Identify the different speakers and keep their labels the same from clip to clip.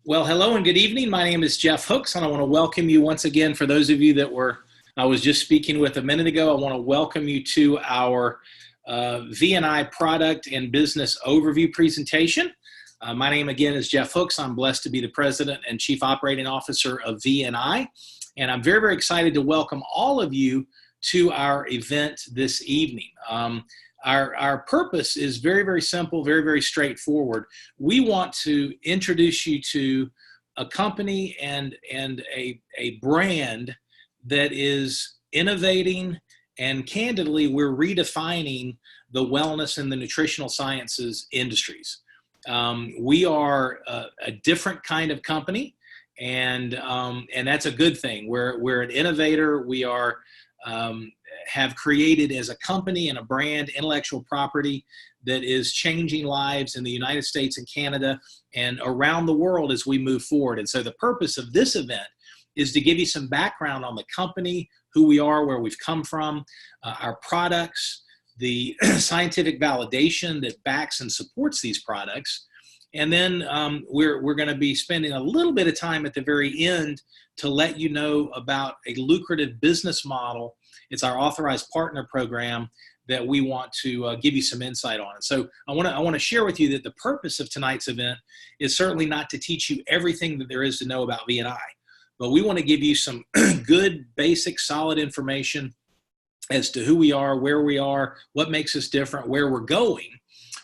Speaker 1: Well, hello and good evening. My name is Jeff Hooks, and I want to welcome you once again. For those of you that I was just speaking with a minute ago, I want to welcome you to our V&I product and business overview presentation. My name again is Jeff Hooks. I'm blessed to be the President and Chief Operating Officer of V&I, and I'm very, very excited to welcome all of you to our event this evening. Our purpose is very, very simple, very, very straightforward. We want to introduce you to a company and a brand that is innovating, and candidly, we're redefining the wellness and the nutritional sciences industries. We are a different kind of company, and that's a good thing. We're an innovator. We are have created as a company and a brand intellectual property that is changing lives in the United States and Canada and around the world as we move forward. And so the purpose of this event is to give you some background on the company, who we are, where we've come from, our products, the scientific validation that backs and supports these products. And then we're going to be spending a little bit of time at the very end to let you know about a lucrative business model. It's our authorized partner program that we want to give you some insight on. And so I want to share with you that the purpose of tonight's event is certainly not to teach you everything that there is to know about V&I, but we want to give you some good, basic, solid information as to who we are, where we are, what makes us different, where we're going,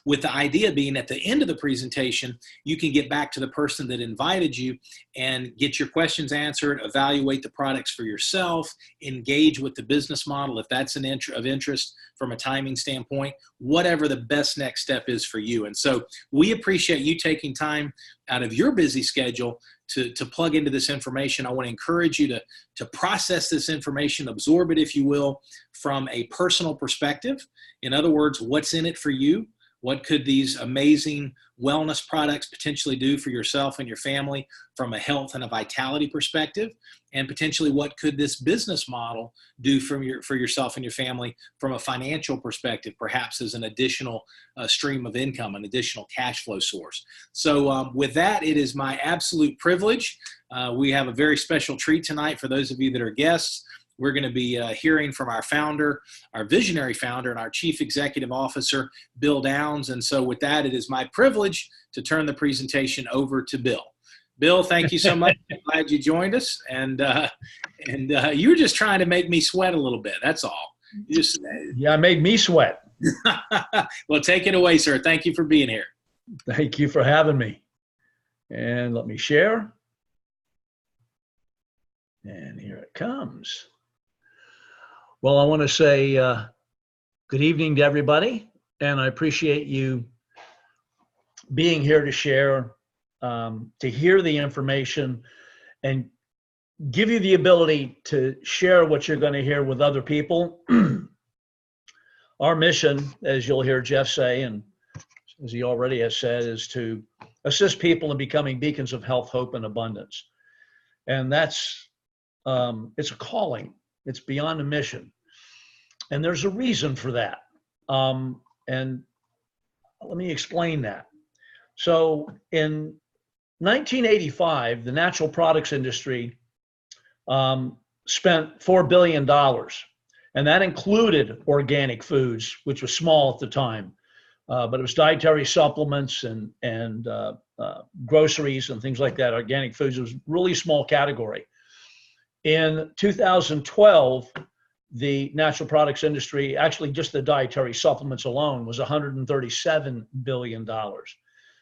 Speaker 1: with the idea being at the end of the presentation, you can get back to the person that invited you and get your questions answered, evaluate the products for yourself, engage with the business model if that's of interest from a timing standpoint, whatever the best next step is for you. And so we appreciate you taking time out of your busy schedule to plug into this information. I want to encourage you to process this information, absorb it, if you will, from a personal perspective. In other words, what's in it for you? What could these amazing wellness products potentially do for yourself and your family from a health and a vitality perspective? And potentially, what could this business model do for yourself and your family from a financial perspective, perhaps as an additional stream of income, an additional cash flow source? So with that, it is my absolute privilege. We have a very special treat tonight for those of you that are guests. We're going to be hearing from our founder, our visionary founder, and our chief executive officer, Bill Downs. And so with that, it is my privilege to turn the presentation over to Bill. Bill, thank you so much. I'm glad you joined us. And you were just trying to make me sweat a little bit. That's all.
Speaker 2: Yeah, it made me sweat.
Speaker 1: Well, take it away, sir. Thank you for being here.
Speaker 2: Thank you for having me. And let me share. And here it comes. Well, I want to say good evening to everybody, and I appreciate you being here to share, to hear the information, and give you the ability to share what you're going to hear with other people. Our mission, as you'll hear Jeff say, and as he already has said, is to assist people in becoming beacons of health, hope, and abundance. And that's, it's a calling. It's beyond a mission. And there's a reason for that. And let me explain that. So in 1985, the natural products industry spent $4 billion. And that included organic foods, which was small at the time. But it was dietary supplements and groceries and things like that. Organic foods was a really small category. In 2012, the natural products industry, actually just the dietary supplements alone, was $137 billion.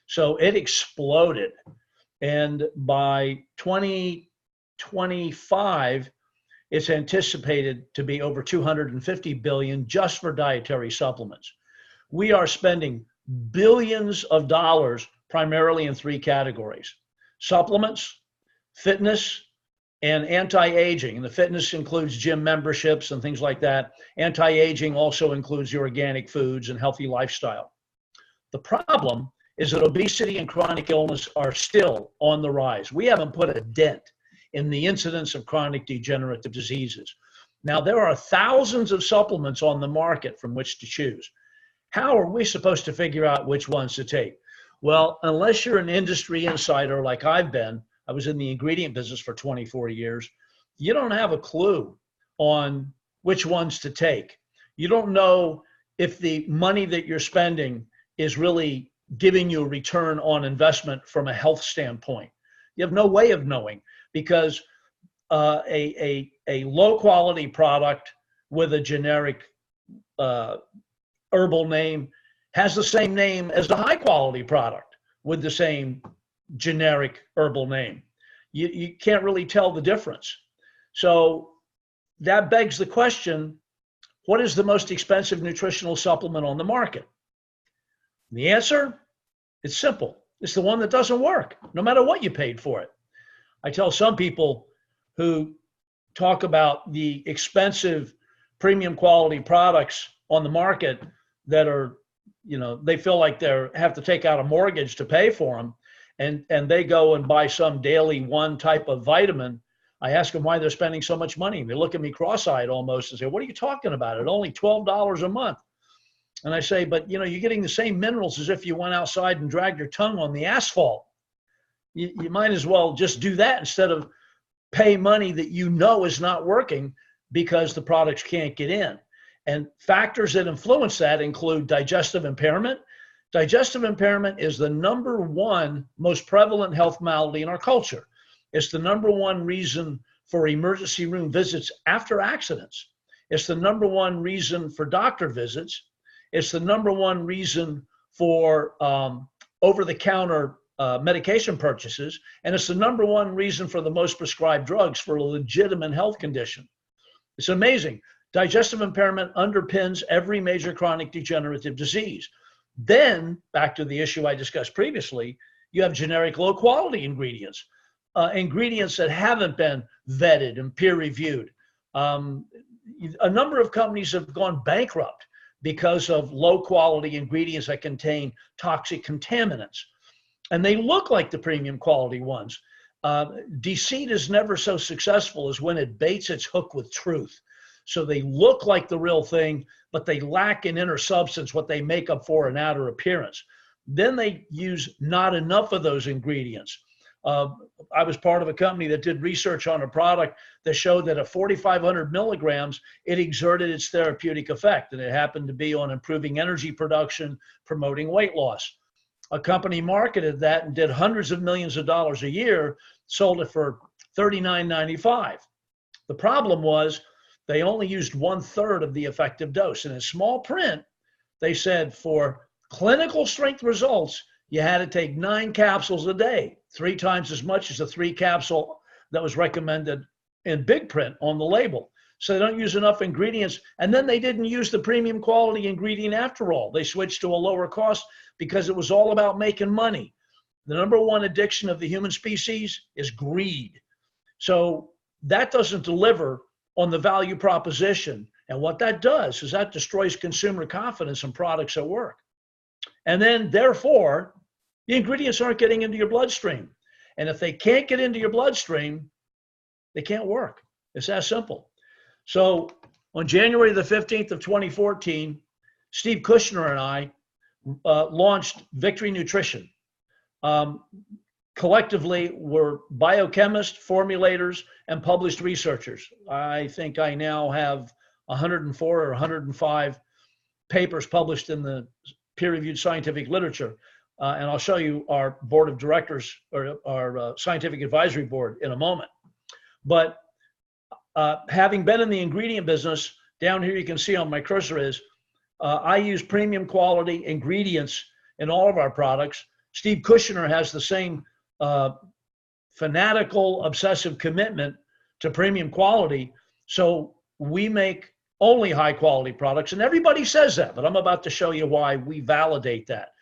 Speaker 2: So it exploded. And by 2025, it's anticipated to be over $250 billion just for dietary supplements. We are spending billions of dollars primarily in three categories: supplements, fitness, and anti-aging. And the fitness includes gym memberships and things like that. Anti-aging also includes the organic foods and healthy lifestyle. The problem is that obesity and chronic illness are still on the rise. We haven't put a dent in the incidence of chronic degenerative diseases. Now, there are thousands of supplements on the market from which to choose. How are we supposed to figure out which ones to take? Well, unless you're an industry insider like I've been, I was in the ingredient business for 24 years, you don't have a clue on which ones to take. You don't know if the money that you're spending is really giving you a return on investment from a health standpoint. You have no way of knowing, because a low quality product with a generic herbal name has the same name as the high quality product with the same generic herbal name. You can't really tell the difference. So that begs the question, what is the most expensive nutritional supplement on the market? The answer, it's simple. It's the one that doesn't work, no matter what you paid for it. I tell some people who talk about the expensive premium quality products on the market that are, they feel like they have to take out a mortgage to pay for them, and they go and buy some daily one type of vitamin. I ask them why they're spending so much money. They look at me cross-eyed almost and say, "What are you talking about? It's only $12 a month." And I say, "But you're getting the same minerals as if you went outside and dragged your tongue on the asphalt. You might as well just do that instead of pay money that is not working because the products can't get in." And factors that influence that include digestive impairment. Digestive impairment is the number one most prevalent health malady in our culture. It's the number one reason for emergency room visits after accidents. It's the number one reason for doctor visits. It's the number one reason for over-the-counter medication purchases. And it's the number one reason for the most prescribed drugs for a legitimate health condition. It's amazing. Digestive impairment underpins every major chronic degenerative disease. Then, back to the issue I discussed previously, you have generic low-quality ingredients. Ingredients that haven't been vetted and peer-reviewed. A number of companies have gone bankrupt because of low-quality ingredients that contain toxic contaminants. And they look like the premium quality ones. Deceit is never so successful as when it baits its hook with truth. So they look like the real thing, but they lack an inner substance, what they make up for an outer appearance. Then they use not enough of those ingredients. I was part of a company that did research on a product that showed that at 4,500 milligrams, it exerted its therapeutic effect, and it happened to be on improving energy production, promoting weight loss. A company marketed that and did hundreds of millions of dollars a year, sold it for $39.95. The problem was they only used 1/3 of the effective dose. And in small print, they said for clinical strength results, you had to take 9 capsules a day, 3 times as much as the 3 capsule that was recommended in big print on the label. So they don't use enough ingredients. And then they didn't use the premium quality ingredient after all. They switched to a lower cost because it was all about making money. The number one addiction of the human species is greed. So that doesn't deliver on the value proposition. And what that does is that destroys consumer confidence in products that work. And then therefore, the ingredients aren't getting into your bloodstream. And if they can't get into your bloodstream, they can't work. It's that simple. So on January the 15th of 2014, Steve Kushner and I launched Victory Nutrition. Collectively, we're biochemists, formulators, and published researchers. I think I now have 104 or 105 papers published in the peer-reviewed scientific literature. And I'll show you our board of directors, or our scientific advisory board, in a moment. But having been in the ingredient business, down here you can see on my cursor is, I use premium quality ingredients in all of our products. Steve Kushner has the same fanatical, obsessive commitment to premium quality. So we make only high quality products, and everybody says that, but I'm about to show you why we validate that.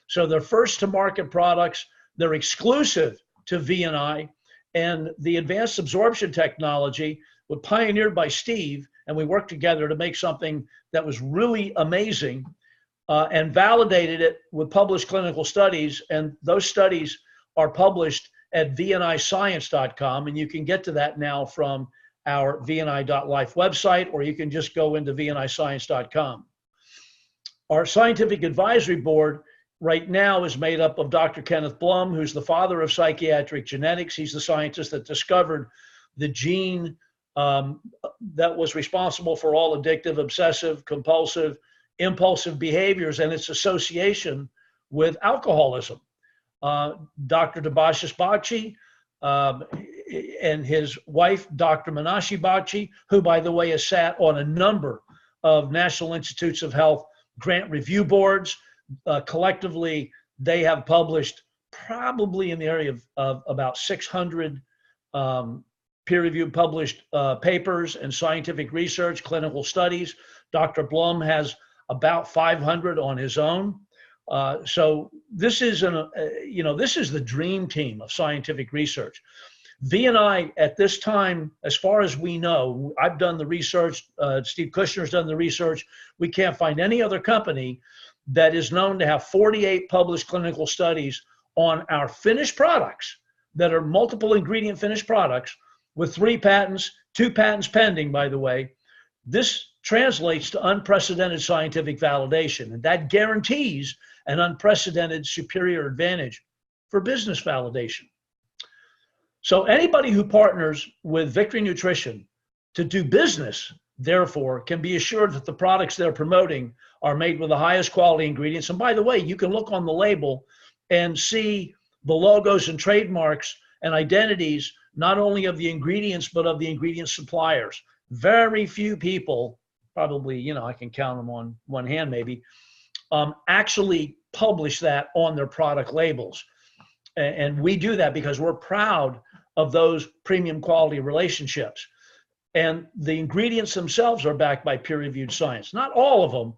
Speaker 2: So they're first to market products. They're exclusive to V&I, and the advanced absorption technology was pioneered by Steve, and we worked together to make something that was really amazing, and validated it with published clinical studies. And those studies are published at vniscience.com, and you can get to that now from our vni.life website, or you can just go into vniscience.com. Our scientific advisory board right now is made up of Dr. Kenneth Blum, who's the father of psychiatric genetics. He's the scientist that discovered the gene that was responsible for all addictive, obsessive, compulsive, impulsive behaviors and its association with alcoholism. Dr. Debashis Bakshi and his wife, Dr. Manashi Bakshi, who, by the way, has sat on a number of National Institutes of Health grant review boards. Collectively, they have published probably in the area of about 600 peer-reviewed published papers and scientific research, clinical studies. Dr. Blum has about 500 on his own. So this is this is the dream team of scientific research. V&I at this time, as far as we know, I've done the research, Steve Kushner's done the research. We can't find any other company that is known to have 48 published clinical studies on our finished products that are multiple ingredient finished products with 3 patents, 2 patents pending, by the way. This translates to unprecedented scientific validation, and that guarantees an unprecedented superior advantage for business validation. So anybody who partners with Victory Nutrition to do business, therefore, can be assured that the products they're promoting are made with the highest quality ingredients. And by the way, you can look on the label and see the logos and trademarks and identities, not only of the ingredients, but of the ingredient suppliers. Very few people, probably, I can count them on one hand maybe, actually publish that on their product labels. And we do that because we're proud of those premium quality relationships. And the ingredients themselves are backed by peer-reviewed science. Not all of them,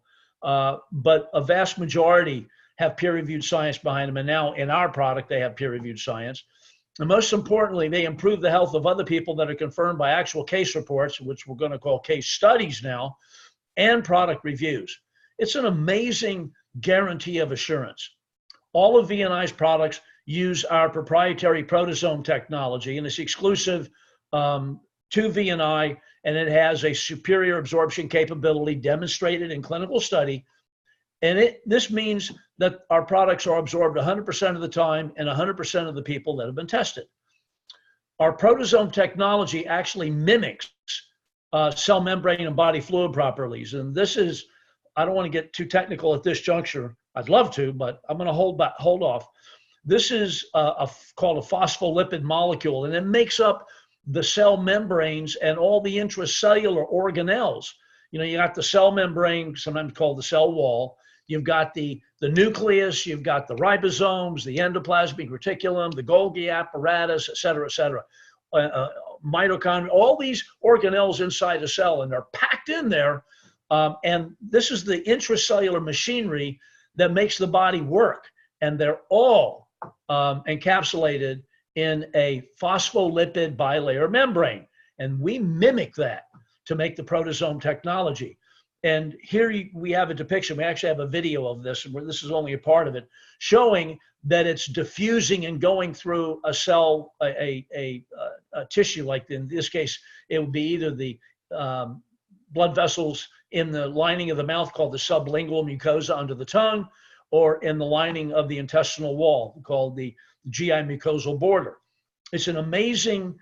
Speaker 2: but a vast majority have peer-reviewed science behind them. And now in our product, they have peer-reviewed science. And most importantly, they improve the health of other people that are confirmed by actual case reports, which we're going to call case studies now, and product reviews. It's an amazing guarantee of assurance. All of V&I's products use our proprietary prodosome technology, and it's exclusive to V&I, and it has a superior absorption capability demonstrated in clinical study. And this means that our products are absorbed 100% of the time and 100% of the people that have been tested. Our prodosome technology actually mimics cell membrane and body fluid properties. And this is, I don't want to get too technical at this juncture. I'd love to, but I'm going to hold off. This is called a phospholipid molecule, and it makes up the cell membranes and all the intracellular organelles. You got the cell membrane, sometimes called the cell wall. You've got the nucleus, you've got the ribosomes, the endoplasmic reticulum, the Golgi apparatus, et cetera, mitochondria, all these organelles inside a cell, and they're packed in there. And this is the intracellular machinery that makes the body work. And they're all encapsulated in a phospholipid bilayer membrane. And we mimic that to make the prodosome technology. And here we have a depiction. We actually have a video of this, and this is only a part of it, showing that it's diffusing and going through a cell, a tissue, like in this case, it would be either the blood vessels in the lining of the mouth called the sublingual mucosa under the tongue, or in the lining of the intestinal wall called the GI mucosal border. It's an amazing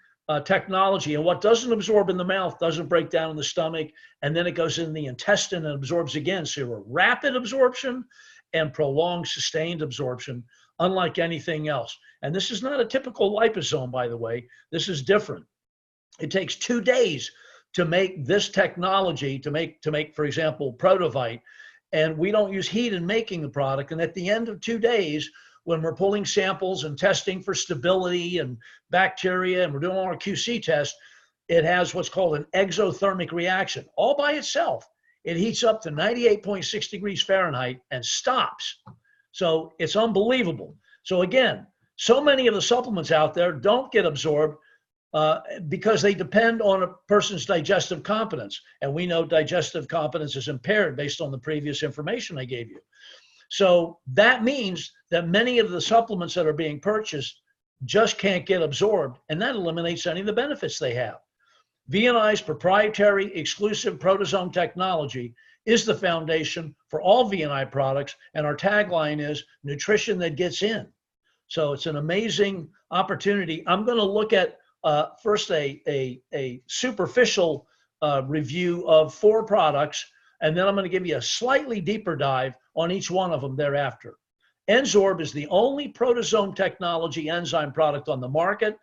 Speaker 2: technology, and what doesn't absorb in the mouth doesn't break down in the stomach, and then it goes in the intestine and absorbs again. So you're rapid absorption and prolonged sustained absorption, unlike anything else. And this is not a typical liposome, by the way. This is different. It takes 2 days to make this technology, to make, for example, Prodovite, and we don't use heat in making the product. And at the end of 2 days, when we're pulling samples and testing for stability and bacteria, and we're doing all our QC tests, it has what's called an exothermic reaction. All by itself, it heats up to 98.6 degrees Fahrenheit and stops. So it's unbelievable. So again, so many of the supplements out there don't get absorbed because they depend on a person's digestive competence. And we know digestive competence is impaired based on the previous information I gave you. So that means that many of the supplements that are being purchased just can't get absorbed, and that eliminates any of the benefits they have. V&I's proprietary exclusive prodosome technology is the foundation for all V&I products, and our tagline is nutrition that gets in. So it's an amazing opportunity. I'm going to look at first a superficial review of 4 products, and then I'm going to give you a slightly deeper dive on each one of them thereafter. Enzorb is the only prodosome technology enzyme product on the market,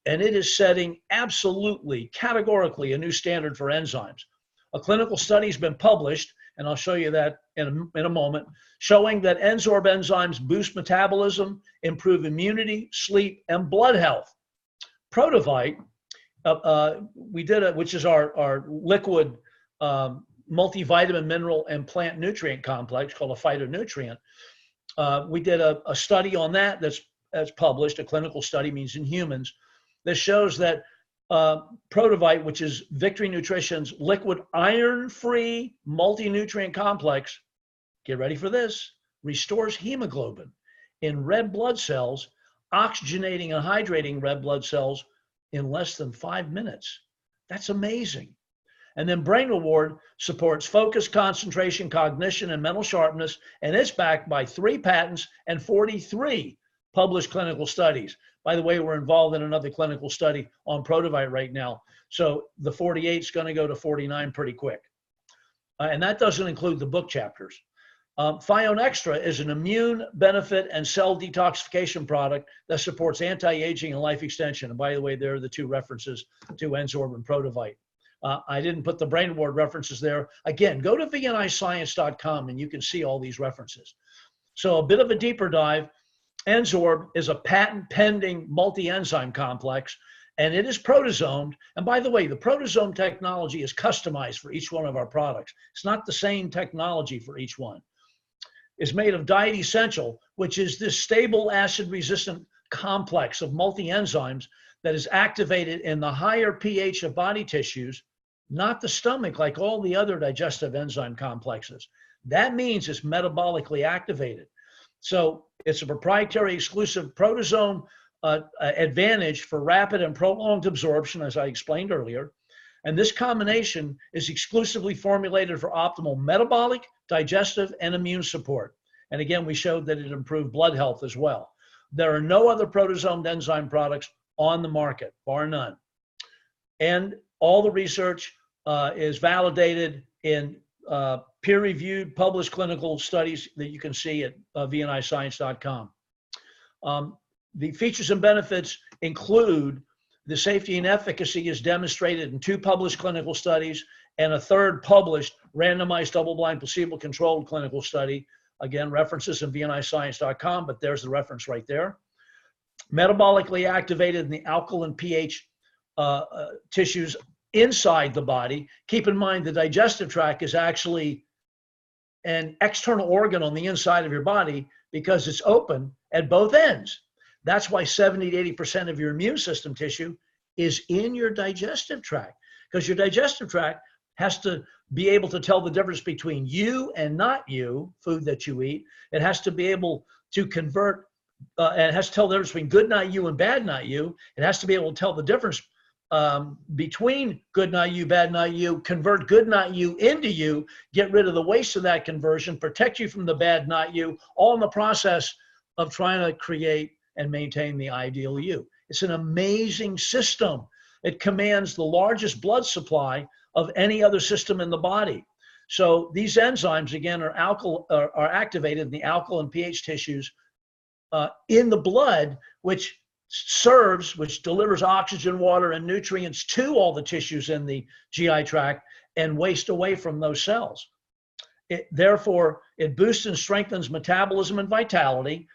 Speaker 2: and it is setting absolutely, categorically, a new standard for enzymes. A clinical study has been published, and I'll show you that in a moment, showing that Enzorb enzymes boost metabolism, improve immunity, sleep, and blood health. Prodovite, we did it, which is our liquid multivitamin, mineral, and plant nutrient complex called a phytonutrient. We did a study on that that's published. A clinical study, means in humans, that shows that Prodovite, which is Victory Nutrition's liquid iron-free multi-nutrient complex, get ready for this, restores hemoglobin in red blood cells, oxygenating and hydrating red blood cells in less than 5 minutes. That's amazing. And then Brain Reward supports focus, concentration, cognition, and mental sharpness, and it's backed by 3 patents and 43 published clinical studies. By the way, we're involved in another clinical study on Prodovite right now. So the 48 is going to go to 49 pretty quick. And that doesn't include the book chapters. Thione Extra is an immune benefit and cell detoxification product that supports anti-aging and life extension. And by the way, there are the 2 references to Enzorb and Prodovite. I didn't put the Brain Reward references there. Again, go to vniscience.com and you can see all these references. So a bit of a deeper dive. Enzorb is a patent-pending multi-enzyme complex, and it is protosomed. And by the way, the prodosome technology is customized for each one of our products. It's not the same technology for each one. It's made of Diet Essential, which is this stable acid-resistant complex of multi-enzymes that is activated in the higher pH of body tissues, not the stomach like all the other digestive enzyme complexes. That means it's metabolically activated. So it's a proprietary exclusive prodosome advantage for rapid and prolonged absorption, as I explained earlier. And this combination is exclusively formulated for optimal metabolic, digestive, and immune support. And again, we showed that it improved blood health as well. There are no other protosomed enzyme products on the market, bar none. And all the research is validated in peer-reviewed, published clinical studies that you can see at vniscience.com. The features and benefits include the safety and efficacy is demonstrated in 2 published clinical studies and a 3rd published randomized double-blind placebo-controlled clinical study. Again, references in vniscience.com, but there's the reference right there. Metabolically activated in the alkaline pH tissues inside the body. Keep in mind the digestive tract is actually an external organ on the inside of your body because it's open at both ends. That's why 70 to 80% of your immune system tissue is in your digestive tract, because your digestive tract has to be able to tell the difference between you and not you, food that you eat. It has to be able to convert, it has to tell the difference between good not you and bad not you. It has to be able to tell the difference between good not you, bad not you, convert good not you into you, get rid of the waste of that conversion, protect you from the bad not you, all in the process of trying to create and maintain the ideal you. It's an amazing system. It commands the largest blood supply of any other system in the body. So these enzymes, again, are activated in the alkaline pH tissues in the blood, which delivers oxygen, water, and nutrients to all the tissues in the GI tract and waste away from those cells. Therefore, it boosts and strengthens metabolism and vitality.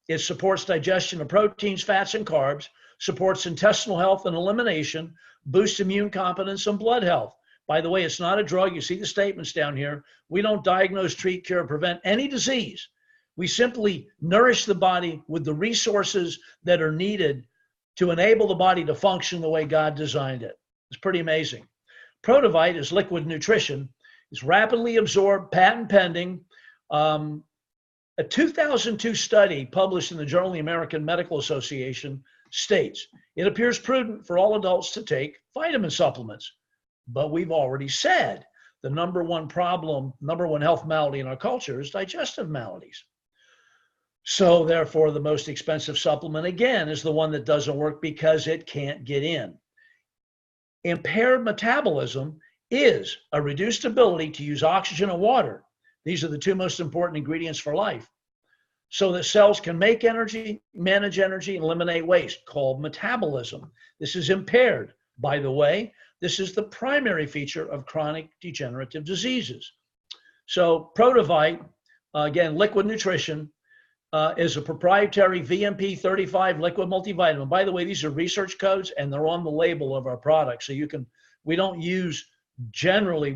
Speaker 2: It supports digestion of proteins, fats, and carbs, supports intestinal health and elimination, boosts immune competence and blood health. By the way, it's not a drug. You see the statements down here. We don't diagnose, treat, cure, prevent any disease. We simply nourish the body with the resources that are needed to enable the body to function the way God designed it. It's pretty amazing. Prodovite is liquid nutrition. It's rapidly absorbed, patent pending. A 2002 study published in the Journal of the American Medical Association states, it appears prudent for all adults to take vitamin supplements. But we've already said the number one problem, number one health malady in our culture is digestive maladies. So therefore, the most expensive supplement, again, is the one that doesn't work because it can't get in. Impaired metabolism is a reduced ability to use oxygen and water. These are the two most important ingredients for life, so that cells can make energy, manage energy, and eliminate waste, called metabolism. This is impaired. By the way, this is the primary feature of chronic degenerative diseases. So Prodovite, again, liquid nutrition, is a proprietary VMP 35 liquid multivitamin. By the way, these are research codes and they're on the label of our product. So we don't use, generally,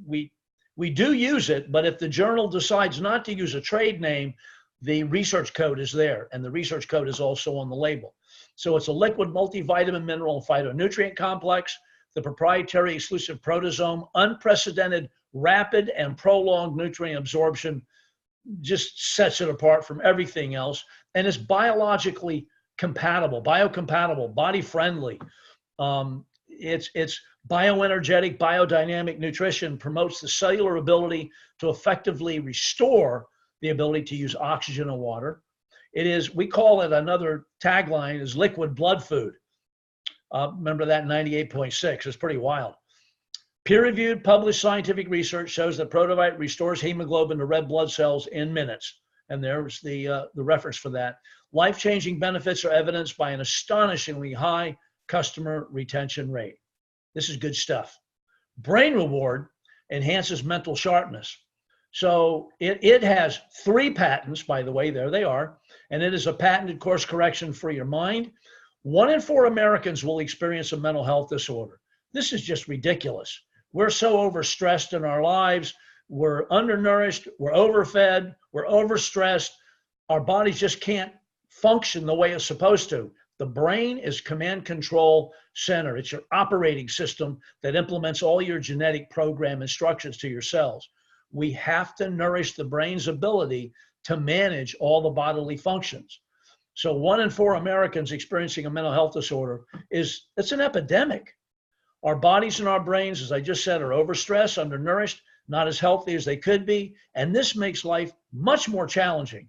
Speaker 2: we do use it, but if the journal decides not to use a trade name, the research code is there, and the research code is also on the label. So it's a liquid multivitamin, mineral, and phytonutrient complex, the proprietary exclusive prodosome, unprecedented, rapid, and prolonged nutrient absorption, just sets it apart from everything else, and is biologically compatible, biocompatible, body friendly. It's bioenergetic, biodynamic nutrition, promotes the cellular ability to effectively restore the ability to use oxygen and water. It is, we call it, another tagline is liquid blood food. Remember that 98.6, it's pretty wild. Peer-reviewed, published scientific research shows that Prodovite restores hemoglobin to red blood cells in minutes. And there's the reference for that. Life-changing benefits are evidenced by an astonishingly high customer retention rate. This is good stuff. Brain reward enhances mental sharpness. So it has 3 patents, by the way, there they are, and it is a patented course correction for your mind. 1 in 4 Americans will experience a mental health disorder. This is just ridiculous. We're so overstressed in our lives. We're undernourished, we're overfed, we're overstressed. Our bodies just can't function the way it's supposed to. The brain is command control center. It's your operating system that implements all your genetic program instructions to your cells. We have to nourish the brain's ability to manage all the bodily functions. So 1 in 4 Americans experiencing a mental health disorder it's an epidemic. Our bodies and our brains, as I just said, are overstressed, undernourished, not as healthy as they could be, and this makes life much more challenging.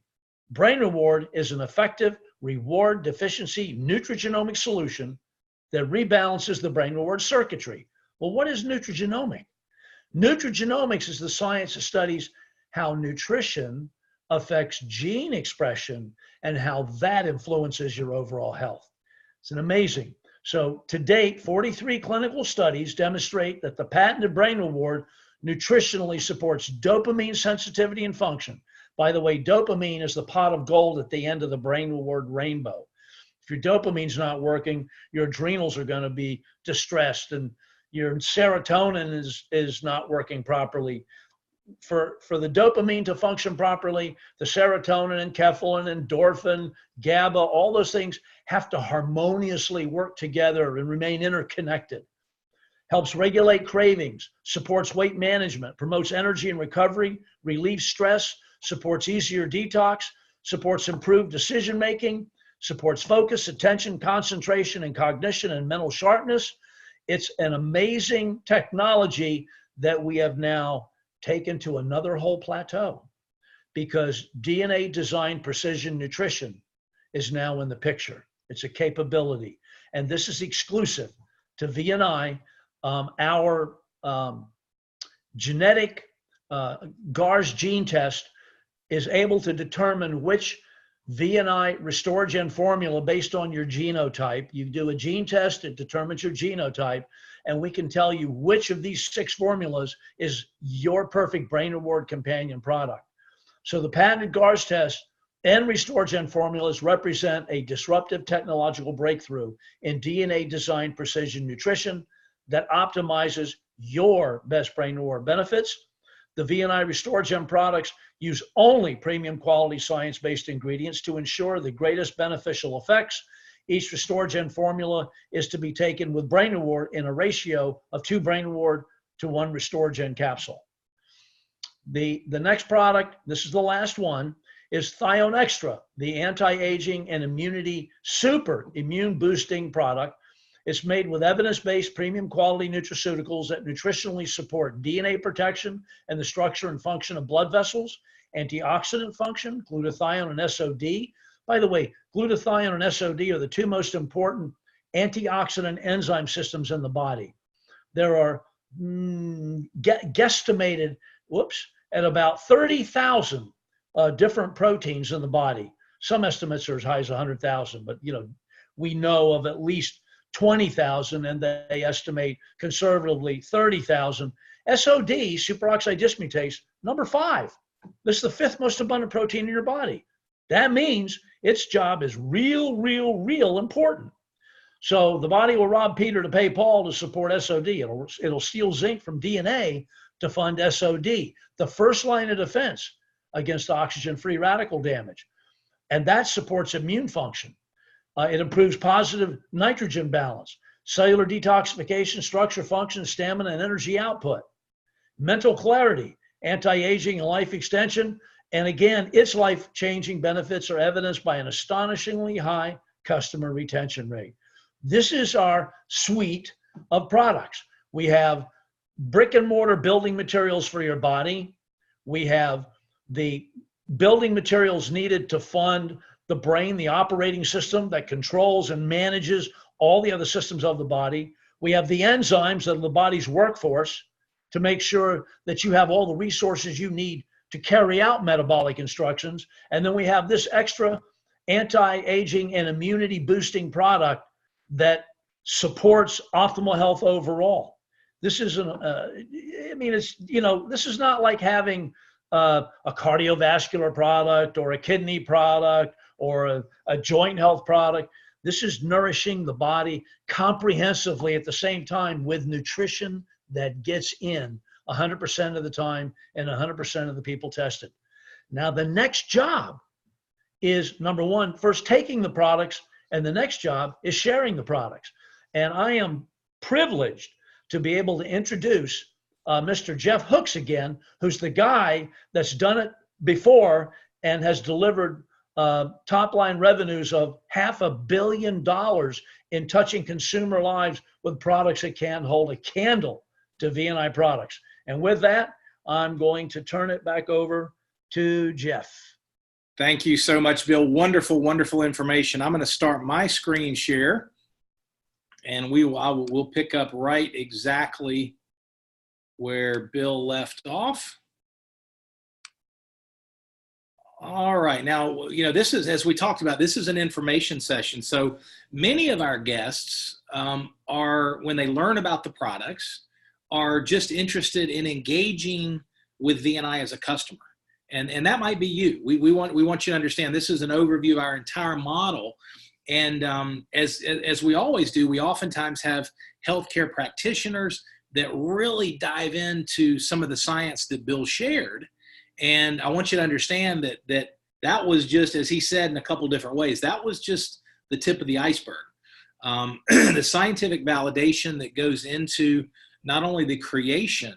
Speaker 2: Brain reward is an effective reward deficiency nutrigenomic solution that rebalances the brain reward circuitry. Well, what is nutrigenomic? Nutrigenomics is the science that studies how nutrition affects gene expression and how that influences your overall health. It's an amazing. So to date, 43 clinical studies demonstrate that the patented brain reward nutritionally supports dopamine sensitivity and function. By the way, dopamine is the pot of gold at the end of the brain reward rainbow. If your dopamine's not working, your adrenals are going to be distressed, and your serotonin is not working properly. For the dopamine to function properly, the serotonin, enkephalin, endorphin, GABA, all those things have to harmoniously work together and remain interconnected. Helps regulate cravings, supports weight management, promotes energy and recovery, relieves stress, supports easier detox, supports improved decision making, supports focus, attention, concentration, and cognition and mental sharpness. It's an amazing technology that we have now taken to another whole plateau, because DNA designed precision nutrition is now in the picture. It's a capability, and this is exclusive to VNI. Our genetic GARS gene test is able to determine which VNI RestoreGen formula based on your genotype. You do a gene test, it determines your genotype, and we can tell you which of these 6 formulas is your perfect brain reward companion product. So the patented GARS test and RestoreGen formulas represent a disruptive technological breakthrough in DNA designed precision nutrition that optimizes your best brain reward benefits. The VNI RestoreGen products use only premium quality science-based ingredients to ensure the greatest beneficial effects. Each RestoreGen formula is to be taken with brain reward in a ratio of 2 brain reward to 1 RestoreGen capsule. The next product, this is the last one, is Thione Extra, the anti-aging and immunity super immune boosting product. It's made with evidence-based premium quality nutraceuticals that nutritionally support DNA protection and the structure and function of blood vessels, antioxidant function, glutathione and SOD. By the way, glutathione and SOD are the two most important antioxidant enzyme systems in the body. There are guesstimated, at about 30,000 different proteins in the body. Some estimates are as high as 100,000, but we know of at least 20,000, and they estimate conservatively 30,000. SOD, superoxide dismutase, number 5. This is the 5th most abundant protein in your body. That means its job is real important. So the body will rob Peter to pay Paul to support SOD. It'll steal zinc from DNA to fund SOD, the first line of defense against oxygen-free radical damage. And that supports immune function. It improves positive nitrogen balance, cellular detoxification, structure, function, stamina, and energy output. Mental clarity, anti-aging, and life extension. And again, its life-changing benefits are evidenced by an astonishingly high customer retention rate. This is our suite of products. We have brick and mortar building materials for your body. We have the building materials needed to fund the brain, the operating system that controls and manages all the other systems of the body. We have the enzymes that are the body's workforce to make sure that you have all the resources you need to carry out metabolic instructions. And then we have this extra anti-aging and immunity boosting product that supports optimal health overall. This is this is not like having a cardiovascular product or a kidney product or a joint health product. This is nourishing the body comprehensively at the same time with nutrition that gets in 100% of the time and 100% of the people tested. Now, the next job is, number one, first taking the products, and the next job is sharing the products. And I am privileged to be able to introduce Mr. Jeff Hooks again, who's the guy that's done it before and has delivered top-line revenues of $500 million in touching consumer lives with products that can hold a candle to V&I products. And with that, I'm going to turn it back over to Jeff.
Speaker 1: Thank you so much, Bill. Wonderful, wonderful information. I'm going to start my screen share, and we'll pick up right exactly where Bill left off. All right. Now, this is, as we talked about, this is an information session. So many of our guests are, when they learn about the products, are just interested in engaging with V&I as a customer. And that might be you. We want you to understand this is an overview of our entire model. And as we always do, we oftentimes have healthcare practitioners that really dive into some of the science that Bill shared. And I want you to understand that was just, as he said in a couple different ways, that was just the tip of the iceberg. The scientific validation that goes into not only the creation,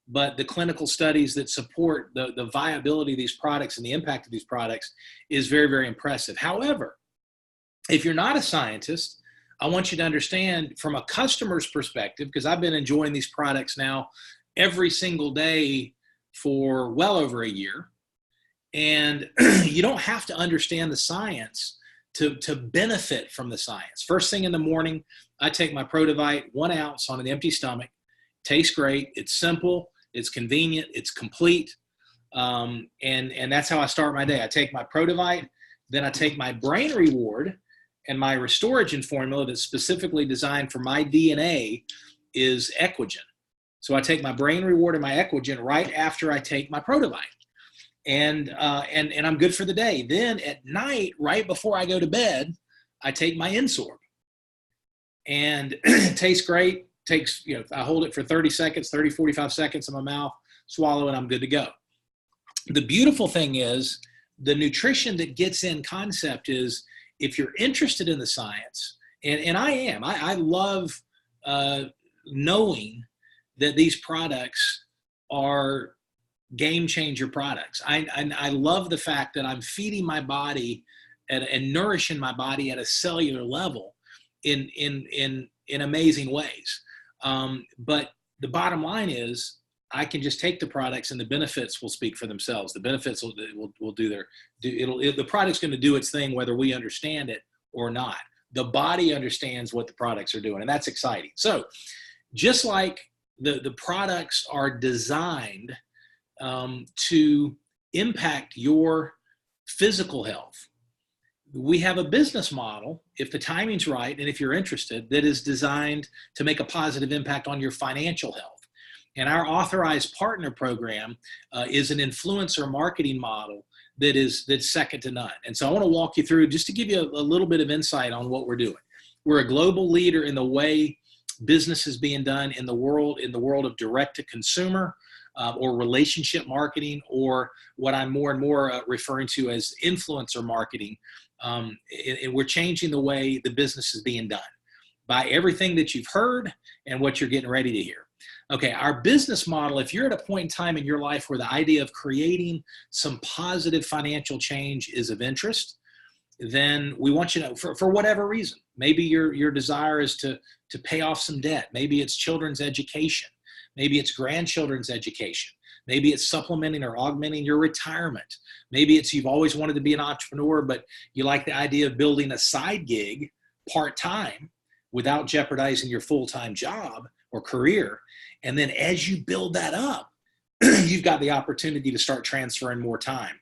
Speaker 1: but the clinical studies that support the viability of these products and the impact of these products is very, very impressive. However, if you're not a scientist, I want you to understand from a customer's perspective, because I've been enjoying these products now every single day for well over a year. And you don't have to understand the science to benefit from the science. First thing in the morning, I take my Prodivite 1 ounce on an empty stomach. Tastes great. It's simple. It's convenient. It's complete. And that's how I start my day. I take my Prodivite, then I take my Brain Reward, and my Restoragen formula that's specifically designed for my DNA is Equigen. So I take my Brain Reward and my Equigen right after I take my Prodivite. And I'm good for the day. Then at night, right before I go to bed, I take my Insorb. And it tastes great. Takes, I hold it for 30 seconds, 30, 45 seconds in my mouth, swallow it, I'm good to go. The beautiful thing is the nutrition that gets in concept is if you're interested in the science, and I am, I love knowing that these products are game changer products. I love the fact that I'm feeding my body and nourishing my body at a cellular level in in amazing ways. But the bottom line is, I can just take the products and the benefits will speak for themselves. The benefits will do the product's going to do its thing, whether we understand it or not. The body understands what the products are doing, and that's exciting. So just like the products are designed to impact your physical health, we have a business model, if the timing's right and if you're interested, that is designed to make a positive impact on your financial health. And our authorized partner program is an influencer marketing model that's second to none. And so I want to walk you through, just to give you a little bit of insight on what we're doing. We're a global leader in the way business is being done in the world of direct to consumer, or relationship marketing, or what I'm more and more referring to as influencer marketing. And we're changing the way the business is being done by everything that you've heard and what you're getting ready to hear. Okay, our business model, if you're at a point in time in your life where the idea of creating some positive financial change is of interest, then we want you to know, for whatever reason, maybe your desire is to pay off some debt. Maybe it's children's education. Maybe it's grandchildren's education. Maybe it's supplementing or augmenting your retirement. Maybe it's you've always wanted to be an entrepreneur, but you like the idea of building a side gig part-time without jeopardizing your full-time job or career. And then as you build that up, you've got the opportunity to start transferring more time.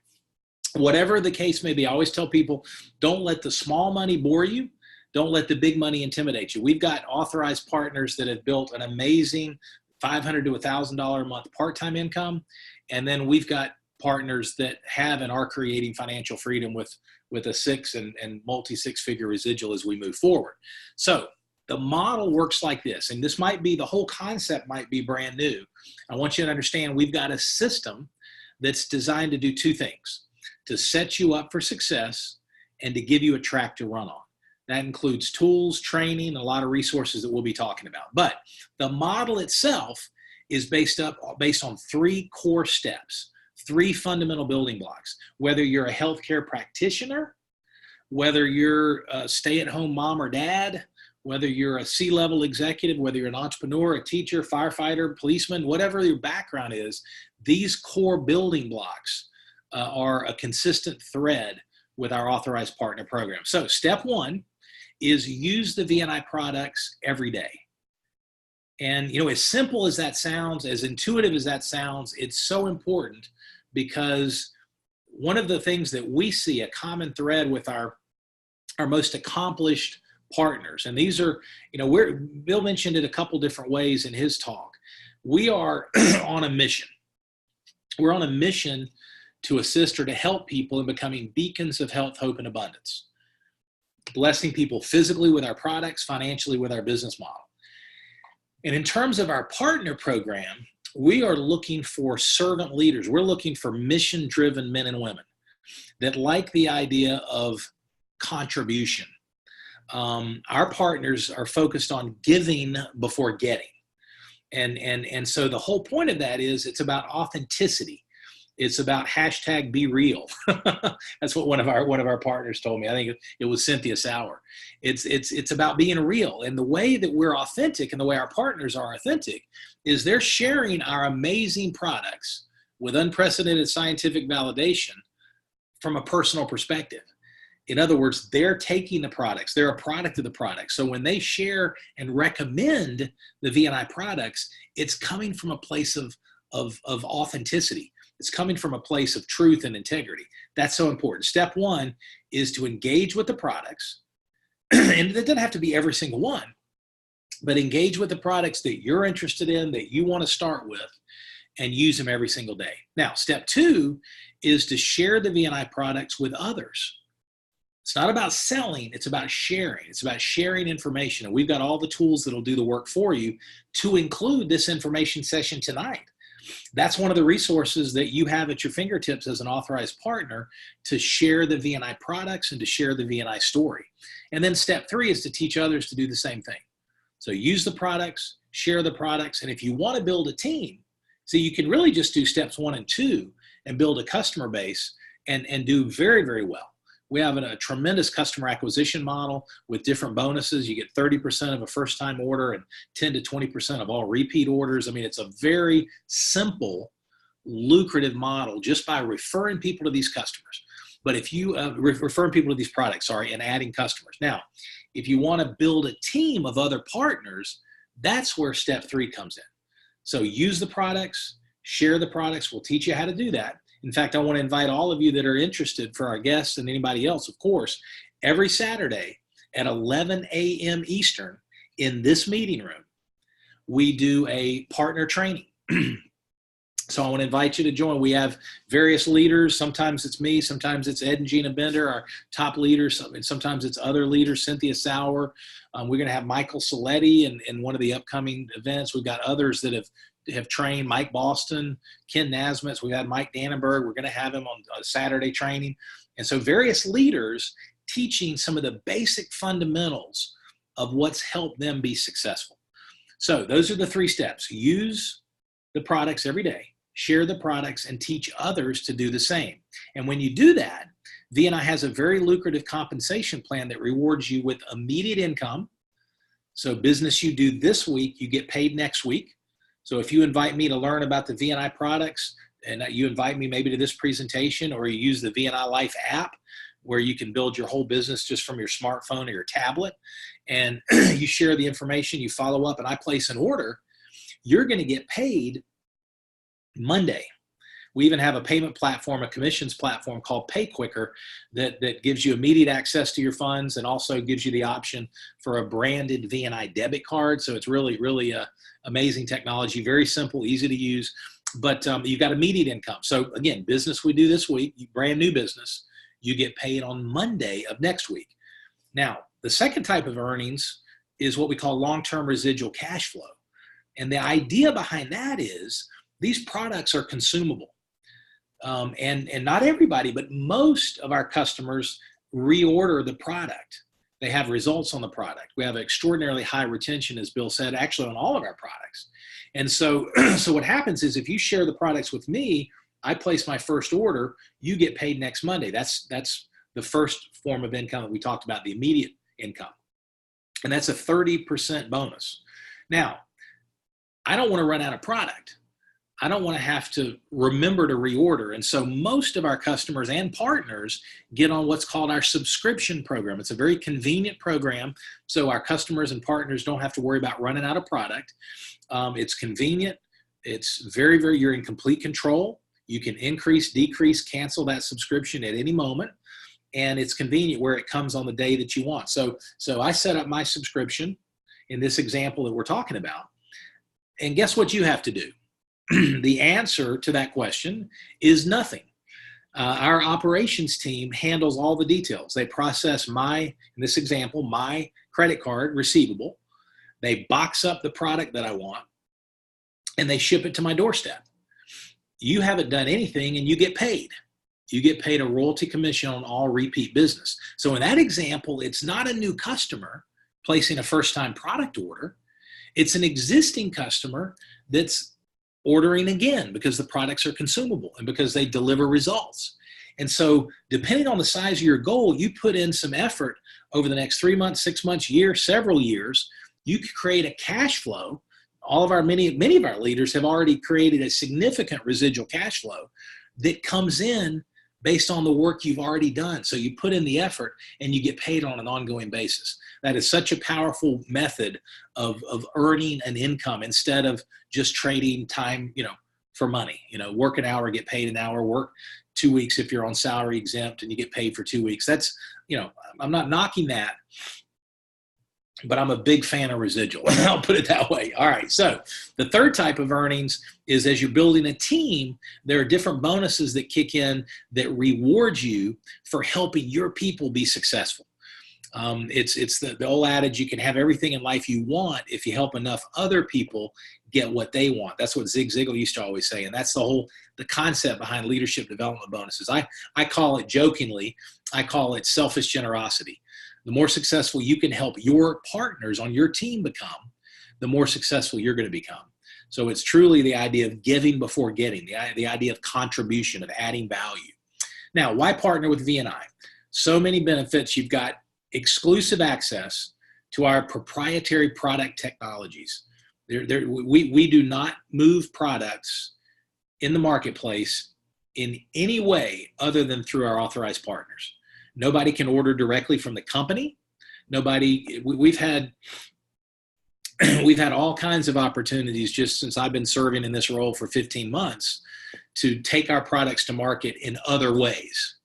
Speaker 1: Whatever the case may be, I always tell people, don't let the small money bore you. Don't let the big money intimidate you. We've got authorized partners that have built an amazing $500 to $1,000 a month part-time income. And then we've got partners that have and are creating financial freedom with a six and multi-six-figure residual as we move forward. So the model works like this, and this might be, the whole concept might be brand new. I want you to understand we've got a system that's designed to do two things: to set you up for success and to give you a track to run on. That includes tools, training, a lot of resources that we'll be talking about. But the model itself is based on three core steps, three fundamental building blocks. Whether you're a healthcare practitioner, whether you're a stay-at-home mom or dad, whether you're a C-level executive, whether you're an entrepreneur, a teacher, firefighter, policeman, whatever your background is, these core building blocks are a consistent thread with our authorized partner program. So step one is use the VNI products every day. And, as simple as that sounds, as intuitive as that sounds, it's so important, because one of the things that we see, a common thread with our most accomplished partners, and these are, Bill mentioned it a couple different ways in his talk. We are on a mission. We're on a mission to assist or to help people in becoming beacons of health, hope, and abundance, blessing people physically with our products, financially with our business model. And in terms of our partner program, we are looking for servant leaders. We're looking for mission-driven men and women that like the idea of contribution. Our partners are focused on giving before getting. And so the whole point of that is it's about authenticity. It's about hashtag be real. That's what one of our partners told me. I think it was Cynthia Sauer. It's about being real. And the way that we're authentic and the way our partners are authentic is they're sharing our amazing products with unprecedented scientific validation from a personal perspective. In other words, they're taking the products. They're a product of the product. So when they share and recommend the VNI products, it's coming from a place of authenticity. It's coming from a place of truth and integrity. That's so important. Step one is to engage with the products. And it doesn't have to be every single one, but engage with the products that you're interested in, that you want to start with, and use them every single day. Now, step two is to share the VNI products with others. It's not about selling, it's about sharing. It's about sharing information. And we've got all the tools that'll do the work for you, to include this information session tonight. That's one of the resources that you have at your fingertips as an authorized partner, to share the VNI products and to share the VNI story. And then step three is to teach others to do the same thing. So use the products, share the products. And if you want to build a team, so you can really just do steps 1 and 2 and build a customer base and do very, very well. We have a tremendous customer acquisition model with different bonuses. You get 30% of a first-time order and 10 to 20% of all repeat orders. I mean, it's a very simple, lucrative model just by referring people to these customers. But if you referring people to these products, and adding customers. Now, if you want to build a team of other partners, that's where step 3 comes in. So use the products, share the products. We'll teach you how to do that. In fact, I want to invite all of you that are interested, for our guests and anybody else, of course, every Saturday at 11 a.m. Eastern in this meeting room, we do a partner training. So I want to invite you to join. We have various leaders. Sometimes it's me. Sometimes it's Ed and Gina Bender, our top leaders. Sometimes it's other leaders, Cynthia Sauer. We're going to have Michael Saletti in one of the upcoming events. We've got others that have trained, Mike Boston, Ken Nasmith. We've had Mike Dannenberg. We're going to have him on Saturday training. And so various leaders teaching some of the basic fundamentals of what's helped them be successful. So those are the 3 steps. Use the products every day, share the products, and teach others to do the same. And when you do that, VNI has a very lucrative compensation plan that rewards you with immediate income. So business you do this week, you get paid next week. So if you invite me to learn about the VNI products, and you invite me maybe to this presentation, or you use the VNI Life app where you can build your whole business just from your smartphone or your tablet, and you share the information, you follow up, and I place an order, you're going to get paid Monday. We even have a payment platform, a commissions platform called Pay Quicker that gives you immediate access to your funds and also gives you the option for a branded VNI debit card. So it's really, really amazing technology, very simple, easy to use, but you've got immediate income. So again, business we do this week, brand new business, you get paid on Monday of next week. Now, the second type of earnings is what we call long-term residual cash flow. And the idea behind that is these products are consumable. And not everybody, but most of our customers reorder the product. They have results on the product. We have extraordinarily high retention, as Bill said, actually on all of our products. And so, so what happens is if you share the products with me, I place my first order, you get paid next Monday. That's the first form of income that we talked about, the immediate income. And that's a 30% bonus. Now, I don't want to run out of product. I don't want to have to remember to reorder. And so most of our customers and partners get on what's called our subscription program. It's a very convenient program, so our customers and partners don't have to worry about running out of product. It's convenient. It's very, very, you're in complete control. You can increase, decrease, cancel that subscription at any moment. And it's convenient where it comes on the day that you want. So I set up my subscription in this example that we're talking about. And guess what you have to do? The answer to that question is nothing. Our operations team handles all the details. They process in this example, my credit card receivable. They box up the product that I want, and they ship it to my doorstep. You haven't done anything, and you get paid. You get paid a royalty commission on all repeat business. So in that example, it's not a new customer placing a first-time product order. It's an existing customer that's ordering again because the products are consumable and because they deliver results. And so depending on the size of your goal, you put in some effort over the next 3 months, 6 months, year, several years, you could create a cash flow. Many of our leaders have already created a significant residual cash flow that comes in based on the work you've already done. So you put in the effort and you get paid on an ongoing basis. That is such a powerful method of earning an income instead of just trading time, for money. Work an hour, get paid an hour, work 2 weeks if you're on salary exempt and you get paid for 2 weeks. That's, I'm not knocking that, but I'm a big fan of residual. I'll put it that way. All right. So the third type of earnings is as you're building a team, there are different bonuses that kick in that reward you for helping your people be successful. It's the old adage, you can have everything in life you want if you help enough other people get what they want. That's what Zig Ziglar used to always say. And that's the concept behind leadership development bonuses. I call it jokingly, I call it selfish generosity. The more successful you can help your partners on your team become, the more successful you're going to become. So it's truly the idea of giving before getting, the idea of contribution, of adding value. Now, why partner with VNI? So many benefits. You've got exclusive access to our proprietary product technologies. We do not move products in the marketplace in any way other than through our authorized partners. Nobody can order directly from the company. We've had all kinds of opportunities just since I've been serving in this role for 15 months to take our products to market in other ways.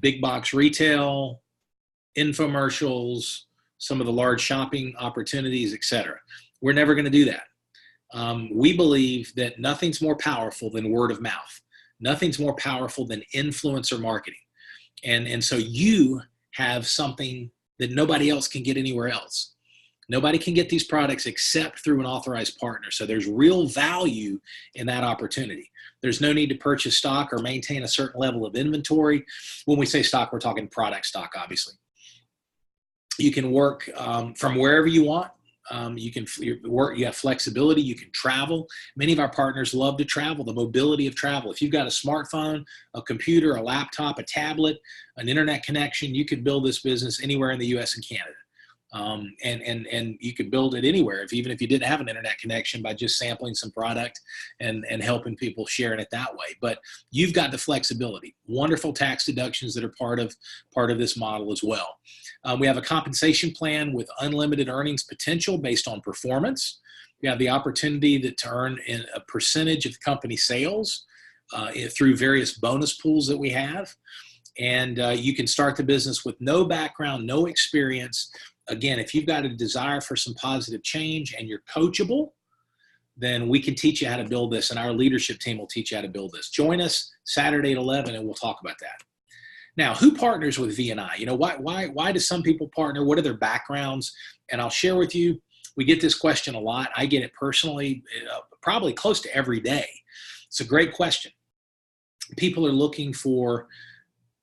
Speaker 1: Big box retail, infomercials, some of the large shopping opportunities, etc. We're never going to do that. We believe that nothing's more powerful than word of mouth. Nothing's more powerful than influencer marketing. And so you have something that nobody else can get anywhere else. Nobody can get these products except through an authorized partner. So there's real value in that opportunity. There's no need to purchase stock or maintain a certain level of inventory. When we say stock, we're talking product stock, obviously. You can work from wherever you want. You can work, you have flexibility, you can travel. Many of our partners love to travel, the mobility of travel. If you've got a smartphone, a computer, a laptop, a tablet, an internet connection, you could build this business anywhere in the US and Canada. And you could build it anywhere, even if you didn't have an internet connection, by just sampling some product and helping people sharing it that way. But you've got the flexibility, wonderful tax deductions that are part of this model as well. We have a compensation plan with unlimited earnings potential based on performance. We have the opportunity to earn a percentage of company sales through various bonus pools that we have. And you can start the business with no background, no experience. Again, if you've got a desire for some positive change and you're coachable, then we can teach you how to build this, and our leadership team will teach you how to build this. Join us Saturday at 11, and we'll talk about that. Now, who partners with V&I? You know, why do some people partner? What are their backgrounds? And I'll share with you, we get this question a lot. I get it personally, probably close to every day. It's a great question. People are looking for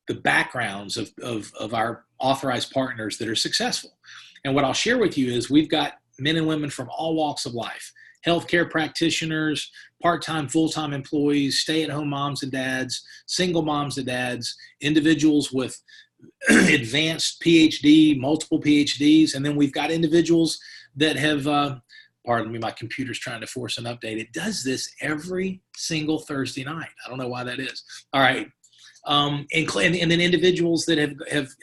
Speaker 1: the backgrounds of our authorized partners that are successful. And what I'll share with you is we've got men and women from all walks of life, healthcare practitioners, part-time, full-time employees, stay-at-home moms and dads, single moms and dads, individuals with advanced PhD, multiple PhDs, and then we've got individuals that have, pardon me, my computer's trying to force an update. It does this every single Thursday night. I don't know why that is. All right. And then individuals that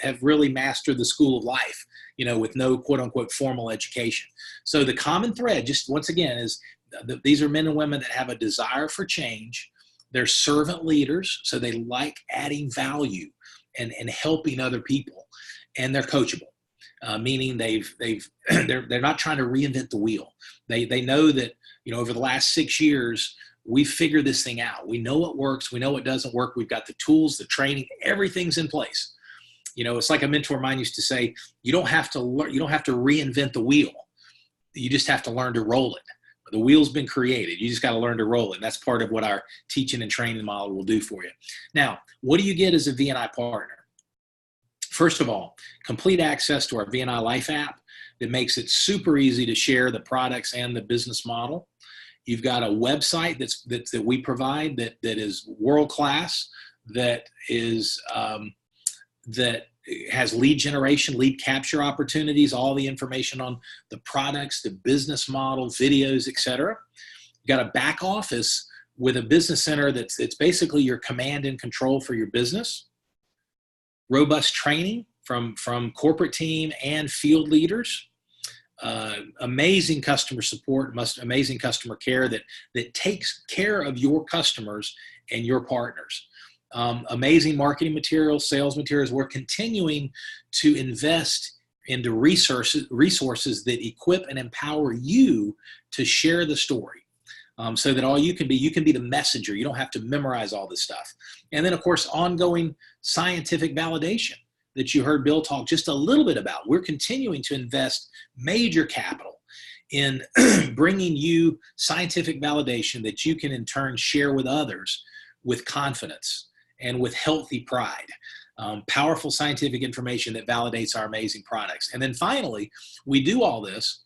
Speaker 1: have really mastered the school of life, you know, with no quote unquote formal education. So the common thread, just once again, is these are men and women that have a desire for change. They're servant leaders, so they like adding value and helping other people, and they're coachable, meaning they're not trying to reinvent the wheel. They know that, you know, over the last 6 years, we figured this thing out. We know what works. We know what doesn't work. We've got the tools, the training, everything's in place. You know, it's like a mentor of mine used to say, you don't have to reinvent the wheel. You just have to learn to roll it. The wheel's been created. You just got to learn to roll it. And that's part of what our teaching and training model will do for you. Now, what do you get as a V&I partner? First of all, complete access to our V&I Life app that makes it super easy to share the products and the business model. You've got a website that we provide that is world-class, that has lead generation, lead capture opportunities, all the information on the products, the business model, videos, etc. You've got a back office with a business center it's basically your command and control for your business. Robust training from corporate team and field leaders. Amazing customer support, amazing customer care that takes care of your customers and your partners. Amazing marketing materials, sales materials. We're continuing to invest into resources that equip and empower you to share the story, so that all you can be the messenger. You don't have to memorize all this stuff. And then, of course, ongoing scientific validation that you heard Bill talk just a little bit about. We're continuing to invest major capital in bringing you scientific validation that you can in turn share with others with confidence and with healthy pride. Powerful scientific information that validates our amazing products. And then finally, we do all this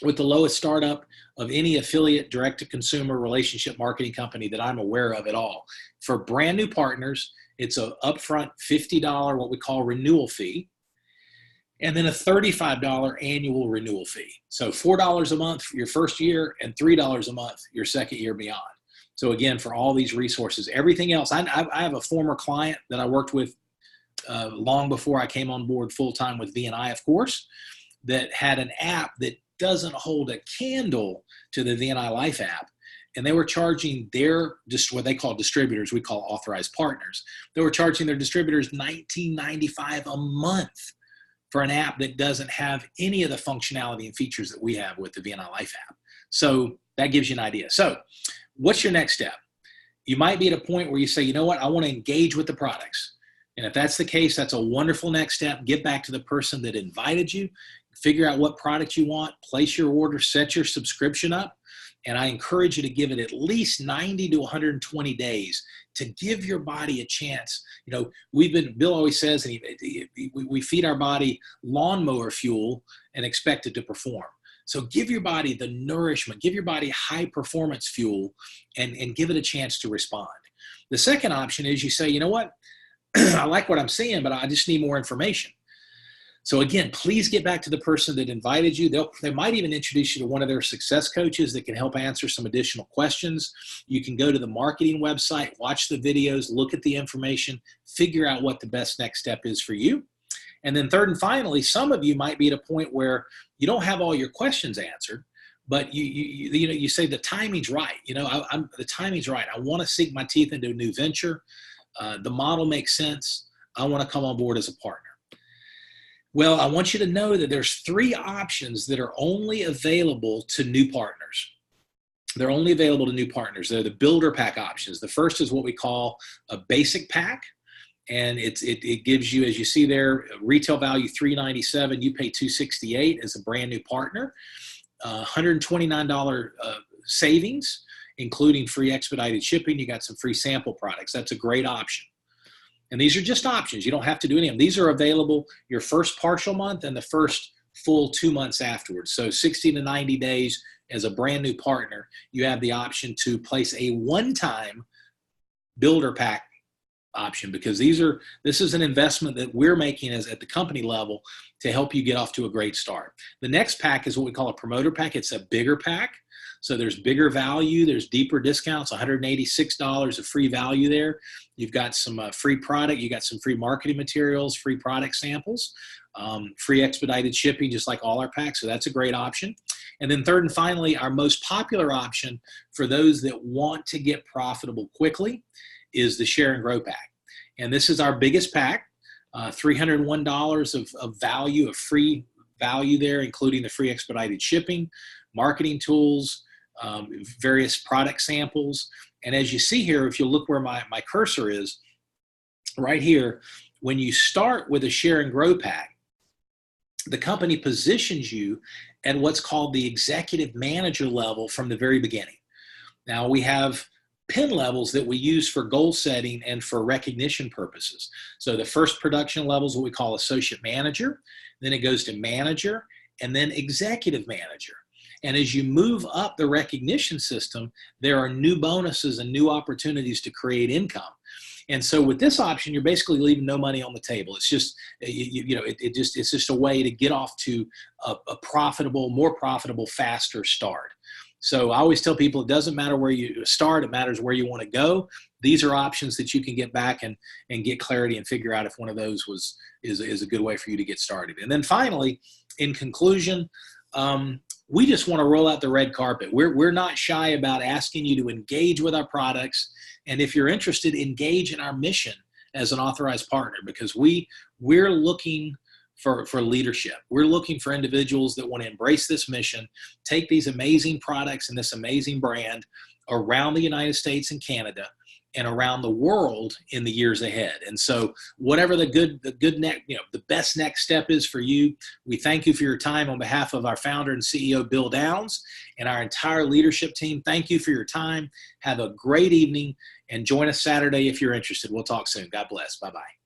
Speaker 1: with the lowest startup of any affiliate direct-to-consumer relationship marketing company that I'm aware of at all. For brand new partners, It's a upfront $50, what we call renewal fee, and then a $35 annual renewal fee. So $4 a month for your first year and $3 a month your second year beyond. So again, for all these resources, everything else, I have a former client that I worked with long before I came on board full-time with VNI, of course, that had an app that doesn't hold a candle to the VNI Life app. And they were charging their, just what they call distributors, we call authorized partners. They were charging their distributors $19.95 a month for an app that doesn't have any of the functionality and features that we have with the VNI Life app. So that gives you an idea. So what's your next step? You might be at a point where you say, you know what, I want to engage with the products. And if that's the case, that's a wonderful next step. Get back to the person that invited you, figure out what product you want, place your order, set your subscription up. And I encourage you to give it at least 90 to 120 days to give your body a chance. You know, Bill always says, and we feed our body lawnmower fuel and expect it to perform. So give your body the nourishment, give your body high performance fuel and give it a chance to respond. The second option is you say, you know what, I like what I'm seeing, but I just need more information. So again, please get back to the person that invited you. They might even introduce you to one of their success coaches that can help answer some additional questions. You can go to the marketing website, watch the videos, look at the information, figure out what the best next step is for you. And then third and finally, some of you might be at a point where you don't have all your questions answered, but you say the timing's right. You know, the timing's right. I want to sink my teeth into a new venture. The model makes sense. I want to come on board as a partner. Well, I want you to know that there's 3 options that are only available to new partners. They're only available to new partners. They're the builder pack options. The first is what we call a basic pack. And it gives you, as you see there, retail value $397. You pay $268 as a brand new partner. $129 savings, including free expedited shipping. You got some free sample products. That's a great option. And these are just options. You don't have to do any of them. These are available your first partial month and the first full 2 months afterwards. So 60 to 90 days as a brand new partner, you have the option to place a one-time builder pack option, because this is an investment that we're making at the company level to help you get off to a great start. The next pack is what we call a promoter pack. It's a bigger pack. So there's bigger value, there's deeper discounts, $186 of free value there. You've got some free product, you got some free marketing materials, free product samples, free expedited shipping, just like all our packs. So that's a great option. And then third and finally, our most popular option for those that want to get profitable quickly is the Share and Grow pack. And this is our biggest pack, $301 of value, of free value there, including the free expedited shipping, marketing tools, various product samples. And as you see here, if you look where my cursor is, right here, when you start with a Share and Grow pack, the company positions you at what's called the executive manager level from the very beginning. Now we have pin levels that we use for goal setting and for recognition purposes. So the first production level is what we call associate manager, then it goes to manager, and then executive manager. And as you move up the recognition system, there are new bonuses and new opportunities to create income. And so with this option, you're basically leaving no money on the table. It's just, it's just a way to get off to a profitable, more profitable, faster start. So I always tell people it doesn't matter where you start, it matters where you want to go. These are options that you can get back and get clarity and figure out if one of those is a good way for you to get started. And then finally, in conclusion, we just want to roll out the red carpet. We're not shy about asking you to engage with our products. And if you're interested, engage in our mission as an authorized partner, because we're looking for leadership. We're looking for individuals that want to embrace this mission, take these amazing products and this amazing brand around the United States and Canada and around the world in the years ahead. And so whatever the best next step is for you, we thank you for your time on behalf of our founder and CEO, Bill Downs, and our entire leadership team. Thank you for your time. Have a great evening and join us Saturday if you're interested. We'll talk soon. God bless. Bye-bye.